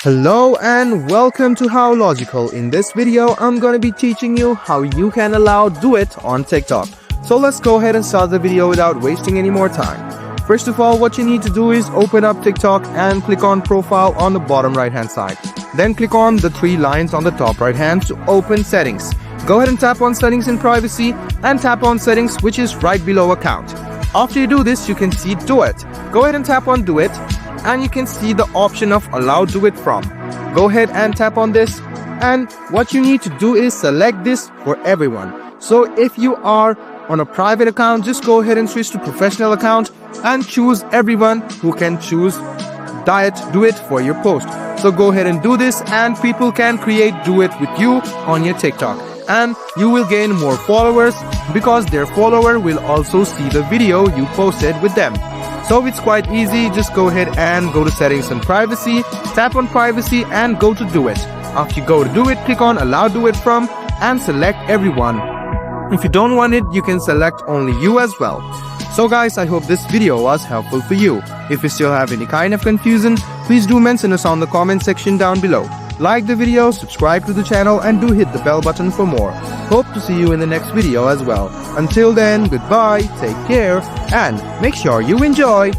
Hello and welcome to How Logical. In this video, I'm gonna be teaching you how you can allow Duet on TikTok. So let's go ahead and start the video without wasting any more time. First of all, what you need to do is open up TikTok and click on Profile on the bottom right hand side. Then click on the three lines on the top right hand to open Settings. Go ahead and tap on Settings and Privacy and tap on Settings, which is right below Account. After you do this, you can see Duet. Go ahead and tap on Duet and you can see the option of Allow Duet From. Go ahead and tap on this, and what you need to do is select this for everyone. So if you are on a private account, just go ahead and switch to professional account and choose everyone who can choose Duet for your post. So go ahead and do this, and people can create Duet with you on your TikTok, and you will gain more followers because their follower will also see the video you posted with them. So it's quite easy. Just go ahead and go to Settings and Privacy, tap on Privacy and go to Duet. After you go to Duet, click on Allow Duet From and select everyone. If you don't want it, you can select only you as well. So guys, I hope this video was helpful for you. If you still have any kind of confusion, please do mention us on the comment section down below. Like the video, subscribe to the channel and do hit the bell button for more. Hope to see you in the next video as well. Until then, goodbye, take care and make sure you enjoy.